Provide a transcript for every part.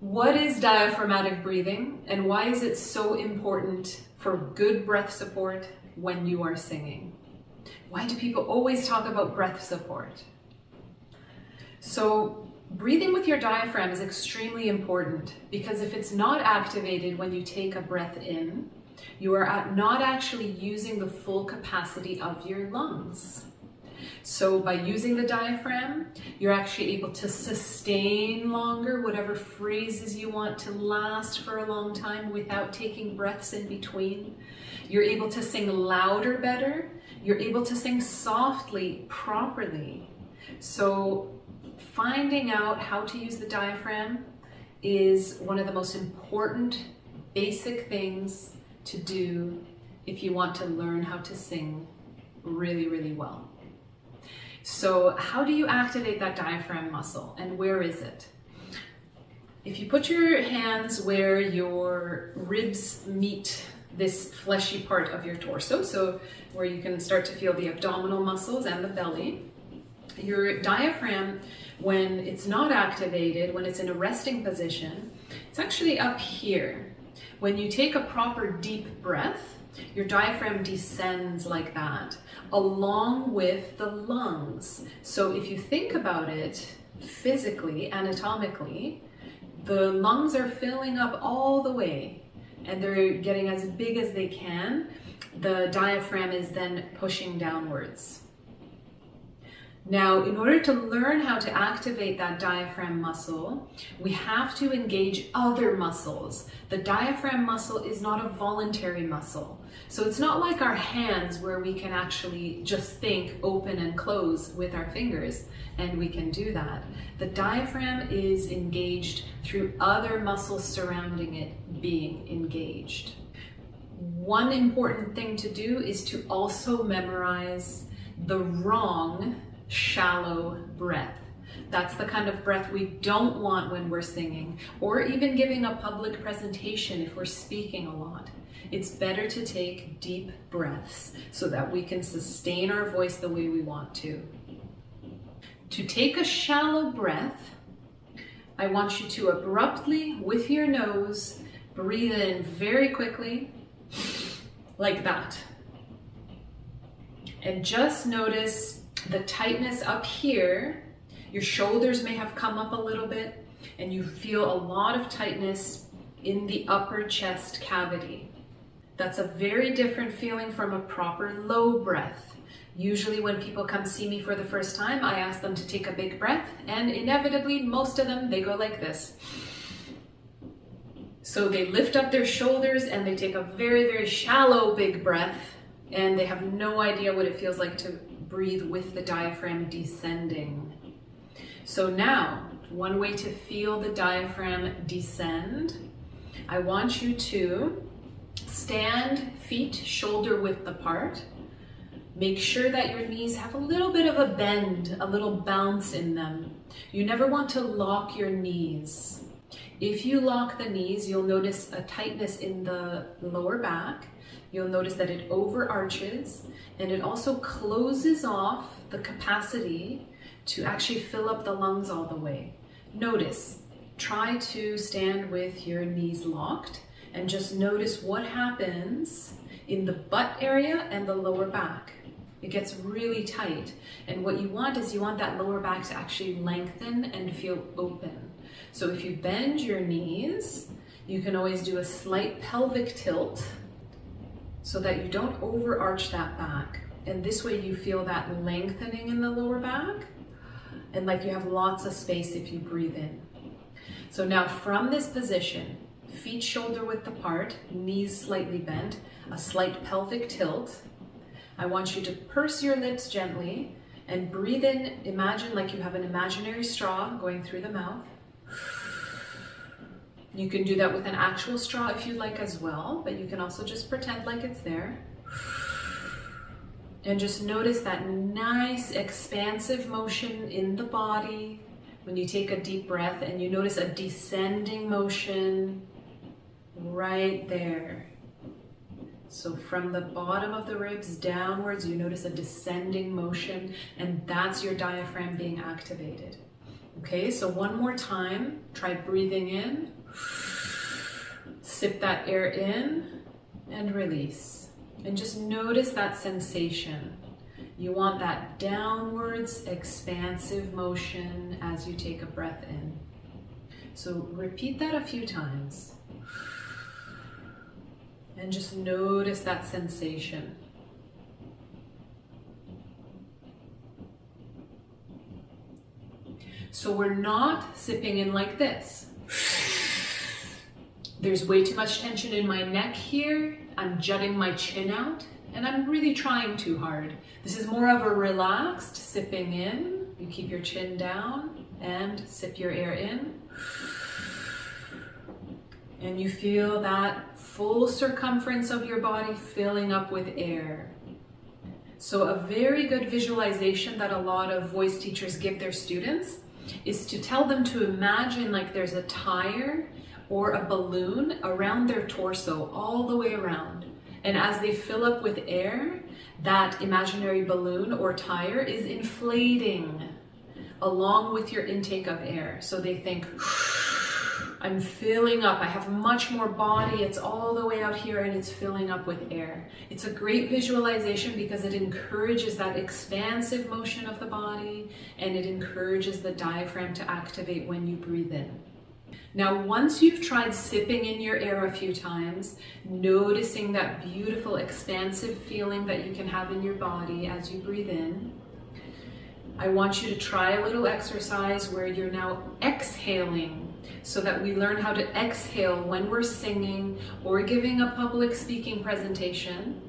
What is diaphragmatic breathing and why is it so important for good breath support when you are singing? Why do people always talk about breath support? So breathing with your diaphragm is extremely important because if it's not activated when you take a breath in, you are not actually using the full capacity of your lungs. So by using the diaphragm, you're actually able to sustain longer, whatever phrases you want to last for a long time without taking breaths in between. You're able to sing louder better. You're able to sing softly, properly. So finding out how to use the diaphragm is one of the most important basic things to do if you want to learn how to sing really, really well. So how do you activate that diaphragm muscle and where is it? If you put your hands where your ribs meet this fleshy part of your torso, so where you can start to feel the abdominal muscles and the belly, your diaphragm, when it's not activated, when it's in a resting position, it's actually up here. When you take a proper deep breath, your diaphragm descends like that, along with the lungs. So if you think about it physically, anatomically, the lungs are filling up all the way and they're getting as big as they can. The diaphragm is then pushing downwards. Now, in order to learn how to activate that diaphragm muscle, we have to engage other muscles. The diaphragm muscle is not a voluntary muscle. So it's not like our hands where we can actually just think open and close with our fingers, and we can do that. The diaphragm is engaged through other muscles surrounding it being engaged. One important thing to do is to also memorize the wrong shallow breath. That's the kind of breath we don't want when we're singing, or even giving a public presentation if we're speaking a lot. It's better to take deep breaths so that we can sustain our voice the way we want to. To take a shallow breath, I want you to abruptly, with your nose, breathe in very quickly, like that. And just notice the tightness up here. Your shoulders may have come up a little bit and you feel a lot of tightness in the upper chest cavity. That's a very different feeling from a proper low breath. Usually when people come see me for the first time, I ask them to take a big breath, and inevitably most of them, they go like this. So they lift up their shoulders and they take a very, very shallow big breath, and they have no idea what it feels like to breathe with the diaphragm descending. So now, one way to feel the diaphragm descend, I want you to stand feet shoulder width apart. Make sure that your knees have a little bit of a bend, a little bounce in them. You never want to lock your knees. If you lock the knees, you'll notice a tightness in the lower back. You'll notice that it overarches and it also closes off the capacity to actually fill up the lungs all the way. Notice, try to stand with your knees locked and just notice what happens in the butt area and the lower back. It gets really tight. And what you want is you want that lower back to actually lengthen and feel open. So if you bend your knees, you can always do a slight pelvic tilt so that you don't overarch that back. And this way you feel that lengthening in the lower back and like you have lots of space if you breathe in. So now from this position, feet shoulder width apart, knees slightly bent, a slight pelvic tilt, I want you to purse your lips gently and breathe in. Imagine like you have an imaginary straw going through the mouth. You can do that with an actual straw if you'd like as well, but you can also just pretend like it's there. And just notice that nice expansive motion in the body when you take a deep breath, and you notice a descending motion right there. So from the bottom of the ribs downwards, you notice a descending motion, and that's your diaphragm being activated. Okay, so one more time, try breathing in Sip that air in and release. And just notice that sensation. You want that downwards expansive motion as you take a breath in. So repeat that a few times. And just notice that sensation. So we're not sipping in like this. There's way too much tension in my neck here. I'm jutting my chin out and I'm really trying too hard. This is more of a relaxed sipping in. You keep your chin down and sip your air in. And you feel that full circumference of your body filling up with air. So a very good visualization that a lot of voice teachers give their students is to tell them to imagine like there's a tire or a balloon around their torso all the way around. And as they fill up with air, that imaginary balloon or tire is inflating along with your intake of air. So they think, I'm filling up, I have much more body, it's all the way out here and it's filling up with air. It's a great visualization because it encourages that expansive motion of the body and it encourages the diaphragm to activate when you breathe in. Now, once you've tried sipping in your air a few times, noticing that beautiful expansive feeling that you can have in your body as you breathe in, I want you to try a little exercise where you're now exhaling so that we learn how to exhale when we're singing or giving a public speaking presentation,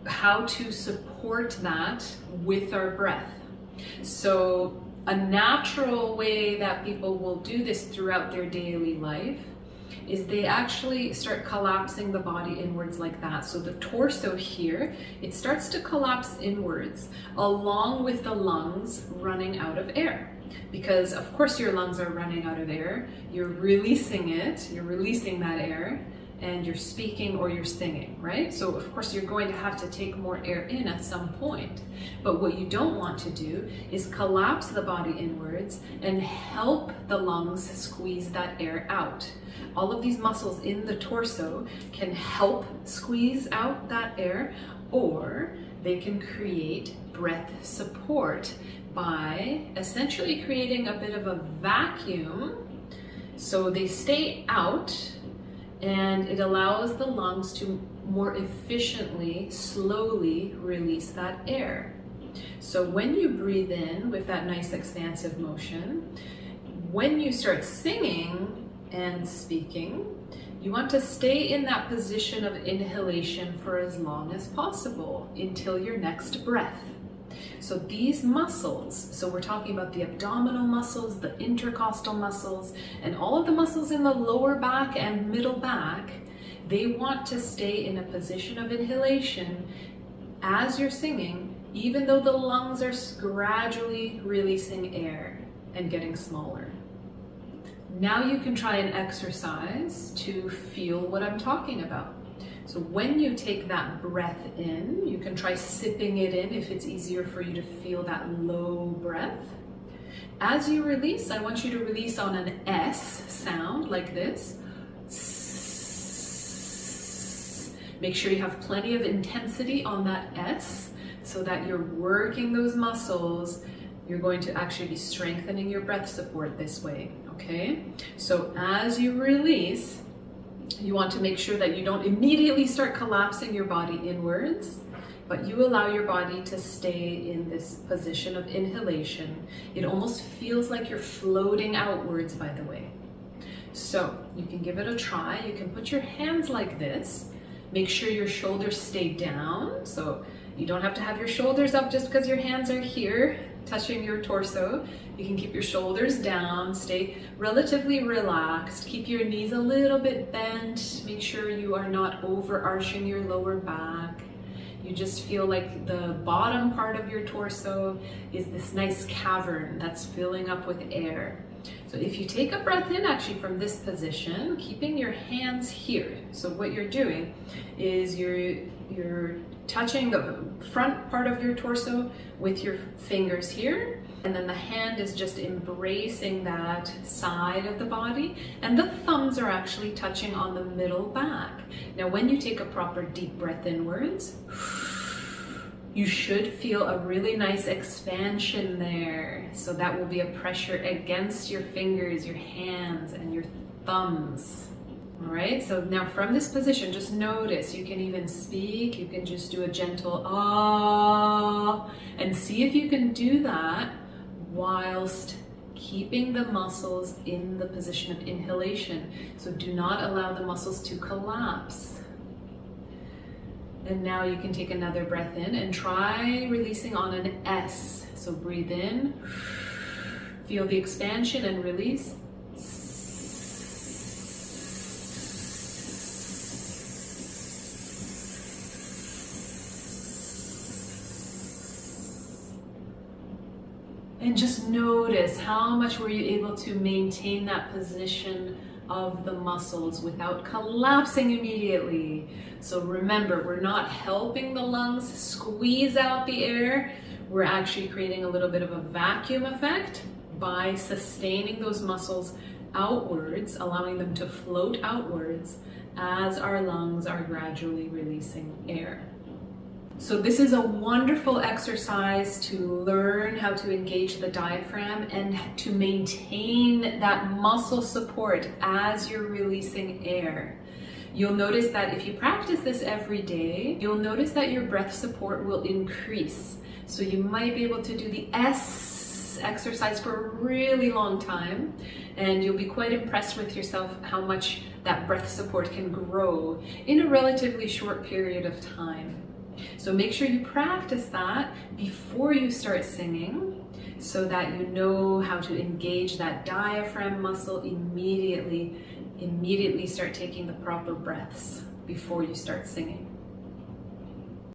how to support that with our breath. So a natural way that people will do this throughout their daily life is they actually start collapsing the body inwards like that. So the torso here, it starts to collapse inwards along with the lungs running out of air. Because of course your lungs are running out of air, you're releasing it, you're releasing that air, and you're speaking or you're singing, right? So of course you're going to have to take more air in at some point. But what you don't want to do is collapse the body inwards and help the lungs squeeze that air out. All of these muscles in the torso can help squeeze out that air, or they can create breath support by essentially creating a bit of a vacuum so they stay out, and it allows the lungs to more efficiently, slowly release that air. So when you breathe in with that nice expansive motion, when you start singing and speaking, you want to stay in that position of inhalation for as long as possible until your next breath. So these muscles, so we're talking about the abdominal muscles, the intercostal muscles, and all of the muscles in the lower back and middle back, they want to stay in a position of inhalation as you're singing, even though the lungs are gradually releasing air and getting smaller. Now you can try an exercise to feel what I'm talking about. So when you take that breath in, you can try sipping it in if it's easier for you to feel that low breath. As you release, I want you to release on an S sound like this. Make sure you have plenty of intensity on that S so that you're working those muscles. You're going to actually be strengthening your breath support this way, okay? So as you release, you want to make sure that you don't immediately start collapsing your body inwards, but you allow your body to stay in this position of inhalation. It almost feels like you're floating outwards, by the way. So you can give it a try. You can put your hands like this. Make sure your shoulders stay down. So you don't have to have your shoulders up just because your hands are here touching your torso. You can keep your shoulders down, stay relatively relaxed, keep your knees a little bit bent, make sure you are not overarching your lower back. You just feel like the bottom part of your torso is this nice cavern that's filling up with air. So if you take a breath in actually from this position, keeping your hands here. So what you're doing is you're touching the front part of your torso with your fingers here, And then the hand is just embracing that side of the body, and the thumbs are actually touching on the middle back. Now, when you take a proper deep breath inwards, you should feel a really nice expansion there. So that will be a pressure against your fingers, your hands, and your thumbs. All right, so now from this position, just notice, you can even speak, you can just do a gentle ah, and see if you can do that whilst keeping the muscles in the position of inhalation. So do not allow the muscles to collapse. And now you can take another breath in and try releasing on an S. So breathe in, feel the expansion and release. And just notice how much were you able to maintain that position of the muscles without collapsing immediately. So remember, we're not helping the lungs squeeze out the air. We're actually creating a little bit of a vacuum effect by sustaining those muscles outwards, allowing them to float outwards as our lungs are gradually releasing air. So this is a wonderful exercise to learn how to engage the diaphragm and to maintain that muscle support as you're releasing air. You'll notice that if you practice this every day, you'll notice that your breath support will increase. So you might be able to do the S exercise for a really long time, and you'll be quite impressed with yourself how much that breath support can grow in a relatively short period of time. So make sure you practice that before you start singing so that you know how to engage that diaphragm muscle immediately. Immediately start taking the proper breaths before you start singing.